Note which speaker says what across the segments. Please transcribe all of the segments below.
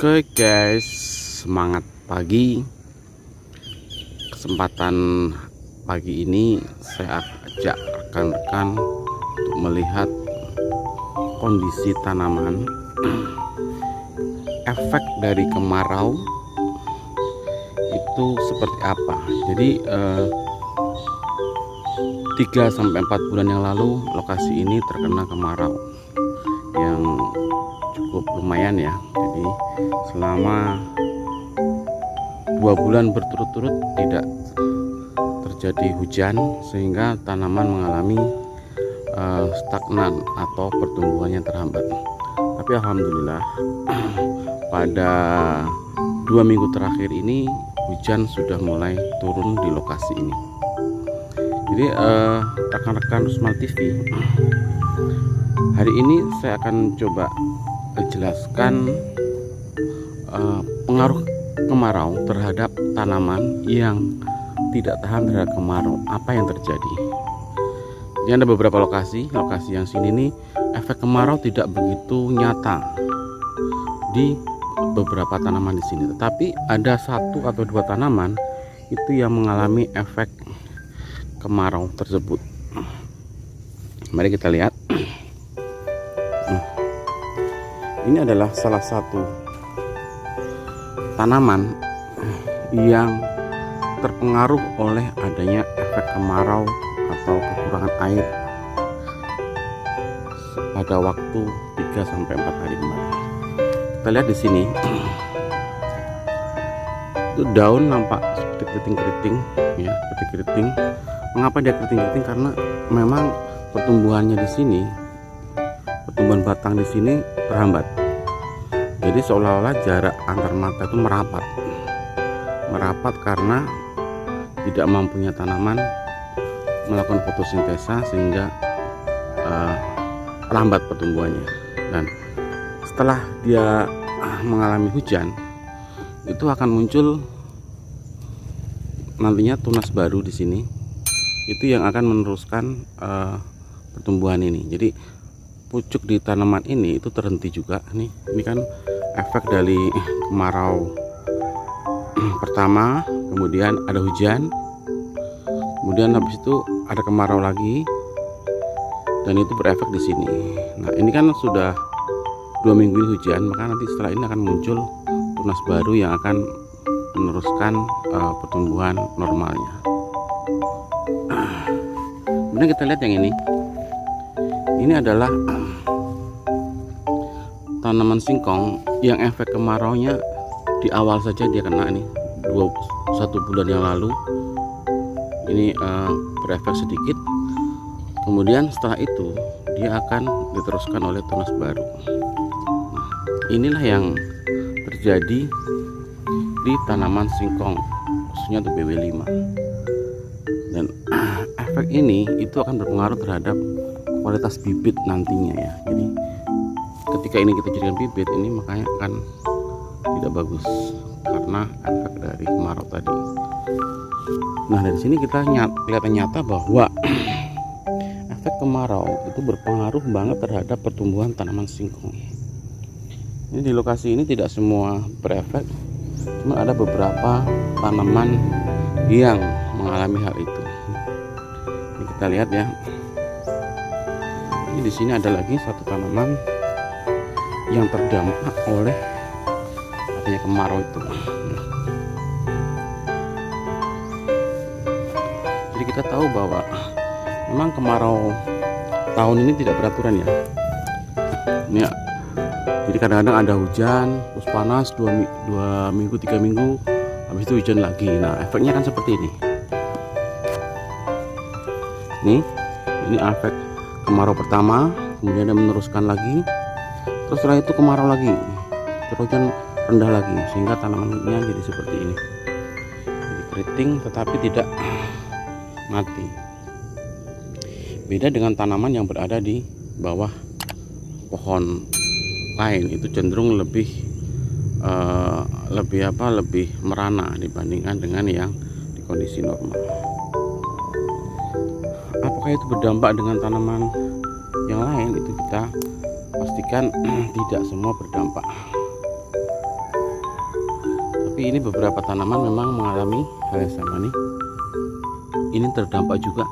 Speaker 1: Oke guys, semangat pagi. Kesempatan pagi ini saya ajak rekan-rekan untuk melihat kondisi tanaman, efek dari kemarau itu seperti apa. Jadi 3-4 bulan yang lalu lokasi ini terkena kemarau yang cukup lumayan ya. Jadi selama 2 bulan berturut-turut tidak terjadi hujan sehingga tanaman mengalami stagnan atau pertumbuhannya terhambat. Tapi alhamdulillah pada 2 minggu terakhir ini hujan sudah mulai turun di lokasi ini. Jadi rekan-rekan Rusmal TV, hari ini saya akan coba jelaskan pengaruh kemarau terhadap tanaman yang tidak tahan terhadap kemarau. Apa yang terjadi? Jadi ada beberapa lokasi yang sini nih efek kemarau tidak begitu nyata di beberapa tanaman di sini, tetapi ada 1 atau 2 tanaman itu yang mengalami efek kemarau tersebut. Mari kita lihat. Ini adalah salah satu tanaman yang terpengaruh oleh adanya efek kemarau atau kekurangan air pada waktu 3-4 hari kemarin. Kita lihat di sini, itu daun nampak seperti keriting-keriting ya, keriting-keriting. Mengapa dia keriting-keriting? Karena memang pertumbuhannya di sini, pertumbuhan batang di sini terhambat. Jadi seolah-olah jarak antar mata itu merapat karena tidak mampunya tanaman melakukan fotosintesa sehingga lambat pertumbuhannya. Dan setelah dia mengalami hujan, itu akan muncul nantinya tunas baru di sini. Itu yang akan meneruskan pertumbuhan ini. Jadi pucuk di tanaman ini itu terhenti juga nih. Ini kan efek dari kemarau pertama, kemudian ada hujan, kemudian habis itu ada kemarau lagi, dan itu berefek di sini. Nah, ini kan sudah 2 minggu hujan, maka nanti setelah ini akan muncul tunas baru yang akan meneruskan pertumbuhan normalnya. Kemudian kita lihat yang ini. Ini adalah tanaman singkong yang efek kemaraunya di awal saja dia kena nih, 1 bulan yang lalu. Ini berefek sedikit. Kemudian setelah itu dia akan diteruskan oleh tunas baru. Nah, inilah yang terjadi di tanaman singkong, khususnya untuk BW5. Dan efek ini itu akan berpengaruh terhadap kualitas bibit nantinya ya. Jadi ketika ini kita jadikan bibit, ini makanya akan tidak bagus karena efek dari kemarau tadi. Nah, dari sini kita kelihatan nyata bahwa efek kemarau itu berpengaruh banget terhadap pertumbuhan tanaman singkong. Ini di lokasi ini tidak semua berefek, cuma ada beberapa tanaman yang mengalami hal itu. Ini kita lihat ya. Ini di sini ada lagi 1 tanaman yang terdampak oleh adanya kemarau itu. Jadi kita tahu bahwa memang kemarau tahun ini tidak beraturan ya. Ini ya. Jadi kadang-kadang ada hujan, terus panas 2 minggu, 3 minggu, habis itu hujan lagi. Nah, efeknya kan seperti ini. Ini efek kemarau pertama, kemudian dia meneruskan lagi, terus setelah itu kemarau lagi, terus hujan rendah lagi, sehingga tanamannya jadi seperti ini. Jadi keriting tetapi tidak mati. Beda dengan tanaman yang berada di bawah pohon lain, itu cenderung lebih merana dibandingkan dengan yang di kondisi normal. Apakah itu berdampak dengan tanaman yang lain? Itu kita pastikan tidak semua berdampak. Tapi ini beberapa tanaman memang mengalami hal yang sama nih. Ini terdampak juga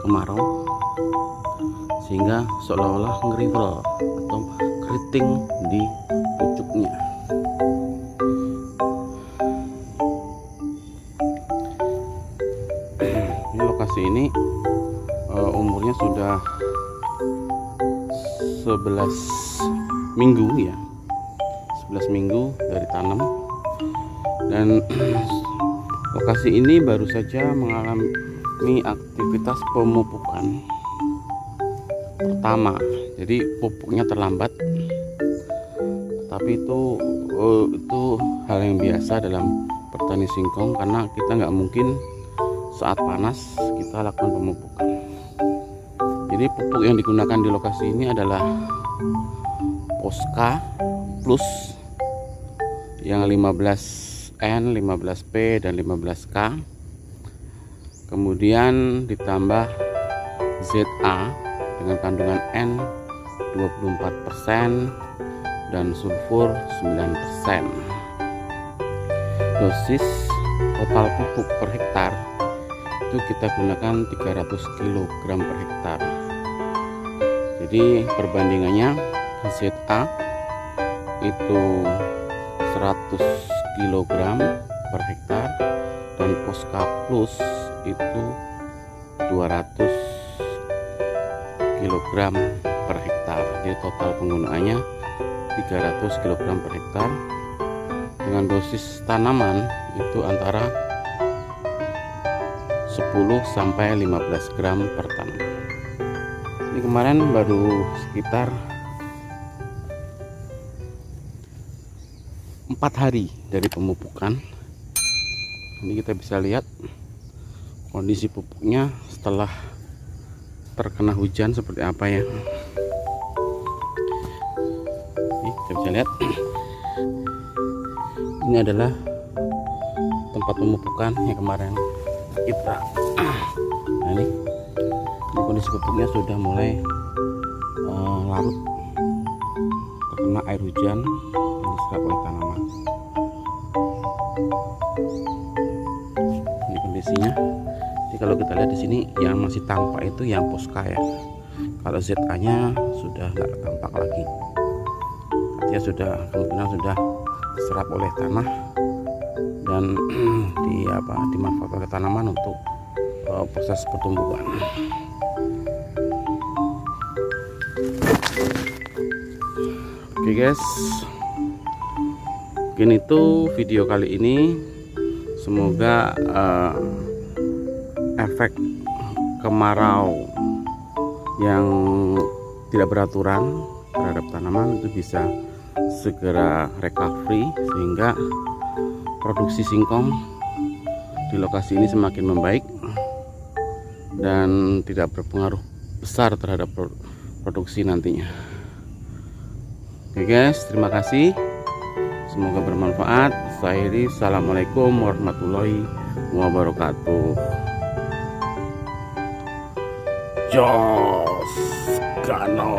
Speaker 1: kemarau, sehingga seolah-olah ngerivel atau keriting di pucuknya. Ini lokasi ini umurnya sudah 11 minggu ya, 11 minggu dari tanam, dan lokasi ini baru saja mengalami aktivitas pemupukan pertama. Jadi pupuknya terlambat, tapi itu hal yang biasa dalam bertani singkong, karena kita nggak mungkin saat panas kita lakukan pemupukan. Jadi pupuk yang digunakan di lokasi ini adalah Posca Plus yang 15N, 15P, dan 15K. Kemudian ditambah ZA dengan kandungan N 24% dan sulfur 9%. Dosis total pupuk per hektar itu kita gunakan 300 kg per hektar. Jadi perbandingannya, ZA itu 100 kg per hektar dan Posca Plus itu 200 kg per hektar. Jadi total penggunaannya 300 kg per hektar, dengan dosis tanaman itu antara 10 sampai 15 gram per tanaman. Ini kemarin baru sekitar 4 hari dari pemupukan. Ini kita bisa lihat kondisi pupuknya setelah terkena hujan seperti apa ya. Ini kita bisa lihat, ini adalah tempat pemupukan yang kemarin kita. Nah, ini kondisi pupuknya sudah mulai larut, terkena air hujan yang diserap oleh tanaman. Ini kondisinya. Jadi kalau kita lihat di sini yang masih tampak itu yang Posca ya. Kalau ZA-nya sudah nggak tampak lagi. Artinya sudah kemungkinan sudah diserap oleh tanah dan dimanfaatkan oleh tanaman untuk proses pertumbuhan. Oke guys, mungkin itu video kali ini. Semoga efek kemarau yang tidak beraturan terhadap tanaman itu bisa segera recovery, sehingga produksi singkong di lokasi ini semakin membaik dan tidak berpengaruh besar terhadap produksi nantinya. Oke guys, terima kasih, semoga bermanfaat. Saya Heri, assalamualaikum warahmatullahi wabarakatuh. Jos Ganos.